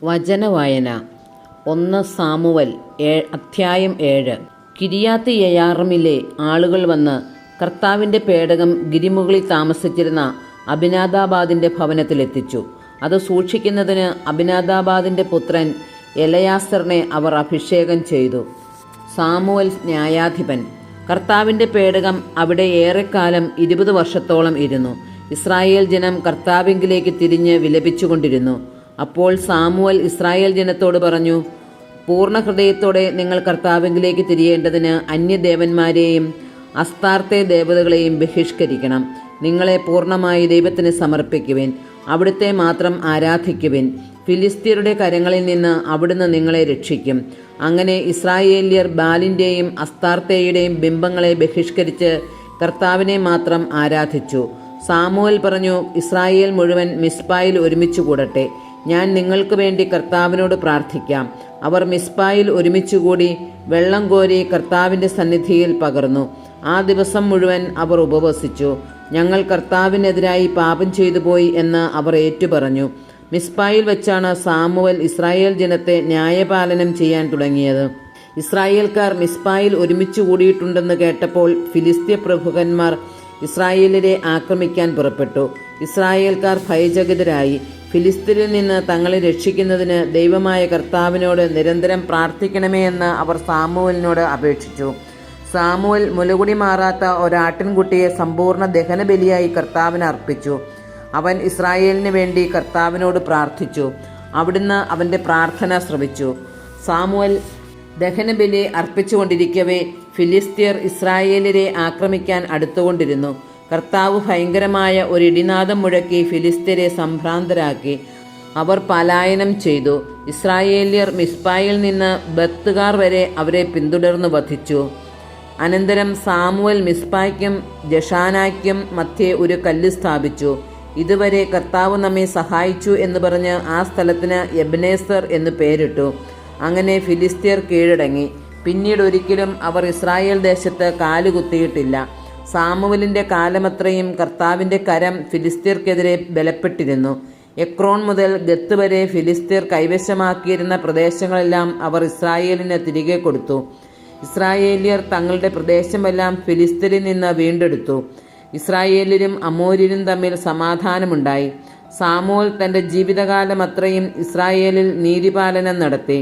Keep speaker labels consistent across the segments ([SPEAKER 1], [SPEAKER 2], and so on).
[SPEAKER 1] വചനവായന 1 Samuel അധ്യായം 7. കിരിയാത്ത് യെയാറിമിലെ ആളുകൾ വന്ന് കർത്താവിൻ്റെ പേടകം ഗിരിമുകളിൽ താമസിച്ചിരുന്ന അബിനാദാബാദിൻ്റെ ഭവനത്തിലെത്തിച്ചു. അത് സൂക്ഷിക്കുന്നതിന് അബിനാദാബാദിൻ്റെ പുത്രൻ എലയാസറിനെ അവർ അഭിഷേകം ചെയ്തു. സാമുവൽ ന്യായാധിപൻ. കർത്താവിൻ്റെ പേടകം അവിടെ ഏറെക്കാലം 20 വർഷത്തോളം ഇരുന്നു. ഇസ്രായേൽ ജനം കർത്താവിങ്കിലേക്ക് തിരിഞ്ഞ് വിലപിച്ചുകൊണ്ടിരുന്നു. അപ്പോൾ സാമുവൽ ഇസ്രായേൽ ജനത്തോട് പറഞ്ഞു, പൂർണ്ണ ഹൃദയത്തോടെ നിങ്ങൾ കർത്താവിങ്കിലേക്ക് തിരിയേണ്ടതിന് അന്യദേവന്മാരെയും അസ്താർത്തെ ദേവതകളെയും ബഹിഷ്കരിക്കണം. നിങ്ങളെ പൂർണ്ണമായി ദൈവത്തിന് സമർപ്പിക്കുവിൻ, അവിടുത്തെ മാത്രം ആരാധിക്കുവിൻ. ഫിലിസ്ത്യരുടെ കരങ്ങളിൽ നിന്ന് അവിടുന്ന് നിങ്ങളെ രക്ഷിക്കും. അങ്ങനെ ഇസ്രായേല്യർ ബാലിൻ്റെയും അസ്താർത്തേയുടെയും ബിംബങ്ങളെ ബഹിഷ്കരിച്ച് കർത്താവിനെ മാത്രം ആരാധിച്ചു. സാമുവൽ പറഞ്ഞു, ഇസ്രായേൽ മുഴുവൻ മിസ്പായിൽ ഒരുമിച്ച് കൂടട്ടെ. ഞാൻ നിങ്ങൾക്ക് വേണ്ടി കർത്താവിനോട് പ്രാർത്ഥിക്കാം. അവർ മിസ്പായിൽ ഒരുമിച്ചുകൂടി വെള്ളം കോരി കർത്താവിൻ്റെ സന്നിധിയിൽ പകർന്നു. ആ ദിവസം മുഴുവൻ അവർ ഉപവസിച്ചു. ഞങ്ങൾ കർത്താവിനെതിരായി പാപം ചെയ്തു പോയി എന്ന് അവർ ഏറ്റുപറഞ്ഞു. മിസ്പായിൽ വെച്ചാണ് സാമുവൽ ഇസ്രായേൽ ജനത്തെ ന്യായപാലനം ചെയ്യാൻ തുടങ്ങിയത്. ഇസ്രായേൽക്കാർ മിസ്പായിൽ ഒരുമിച്ച് കൂടിയിട്ടുണ്ടെന്ന് കേട്ടപ്പോൾ ഫിലിസ്ത്യ പ്രഭുക്കന്മാർ ഇസ്രായേലിനെ ആക്രമിക്കാൻ പുറപ്പെട്ടു. ഇസ്രായേൽക്കാർ ഭയചകിതരായി. ഫിലിസ്ത്യരിൽ നിന്ന് തങ്ങളെ രക്ഷിക്കുന്നതിന് ദൈവമായ കർത്താവിനോട് നിരന്തരം പ്രാർത്ഥിക്കണമേ എന്ന് അവർ സാമുവലിനോട് അപേക്ഷിച്ചു. സാമുവൽ മുലകുടി മാറാത്ത ഒരാട്ടിൻകുട്ടിയെ സമ്പൂർണ്ണ ദഹനബലിയായി കർത്താവിന് അർപ്പിച്ചു. അവൻ ഇസ്രായേലിന് വേണ്ടി കർത്താവിനോട് പ്രാർത്ഥിച്ചു. അവിടുന്ന് അവൻ്റെ പ്രാർത്ഥന ശ്രവിച്ചു. സാമുവൽ ദഹനബലി അർപ്പിച്ചുകൊണ്ടിരിക്കവേ ഫിലിസ്ത്യർ ഇസ്രായേലിനെ ആക്രമിക്കാൻ അടുത്തുകൊണ്ടിരുന്നു. കർത്താവ് ഭയങ്കരമായ ഒരു ഇടിനാദം മുഴക്കി ഫിലിസ്ത്യരെ സംഭ്രാന്തരാക്കി. അവർ പലായനം ചെയ്തു. ഇസ്രായേല്യർ മിസ്പായിൽ നിന്ന് ബത്തുകാർ വരെ അവരെ പിന്തുടർന്നു വധിച്ചു. അനന്തരം സാമുവൽ മിസ്പായ്ക്കും ജഷാനായ്ക്കും മധ്യേ ഒരു കല്ല് സ്ഥാപിച്ചു. ഇതുവരെ കർത്താവ് നമ്മെ സഹായിച്ചു എന്ന് പറഞ്ഞ് ആ സ്ഥലത്തിന് എബ്നേസർ എന്ന് പേരിട്ടു. അങ്ങനെ ഫിലിസ്ത്യർ കീഴടങ്ങി. പിന്നീട് ഒരിക്കലും അവർ ഇസ്രായേൽ ദേശത്ത് കാലുകുത്തിയിട്ടില്ല. സാമുവലിൻ്റെ കാലമത്രയും കർത്താവിൻ്റെ കരം ഫിലിസ്ത്യർക്കെതിരെ ബലപ്പെട്ടിരുന്നു. എക്രോൺ മുതൽ ഗത്ത് വരെ ഫിലിസ്ത്യർ കൈവശമാക്കിയിരുന്ന പ്രദേശങ്ങളെല്ലാം അവർ ഇസ്രായേലിന് തിരികെ കൊടുത്തു. ഇസ്രായേല്യർ തങ്ങളുടെ പ്രദേശമെല്ലാം ഫിലിസ്ത്യരിൽ നിന്ന് വീണ്ടെടുത്തു. ഇസ്രായേല്യരും അമോര്യരും തമ്മിൽ സമാധാനമുണ്ടായി. സാമുവൽ തൻ്റെ ജീവിതകാലമത്രയും ഇസ്രായേലിൽ നീതിപാലനം നടത്തി.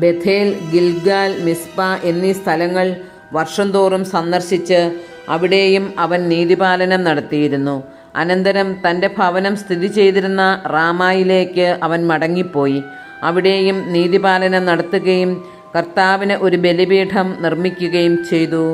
[SPEAKER 1] ബഥേൽ, ഗിൽഗാൽ, മിസ്പ എന്നീ സ്ഥലങ്ങൾ വർഷം തോറും സന്ദർശിച്ച് അവിടെയും അവൻ നീതിപാലനം നടത്തിയിരുന്നു. അനന്തരം തൻ്റെ ഭവനം സ്ഥിതി ചെയ്തിരുന്ന റാമായിലേക്ക് അവൻ മടങ്ങിപ്പോയി. അവിടെയും നീതിപാലനം നടത്തുകയും കർത്താവിന് ഒരു ബലിപീഠം നിർമ്മിക്കുകയും ചെയ്തു.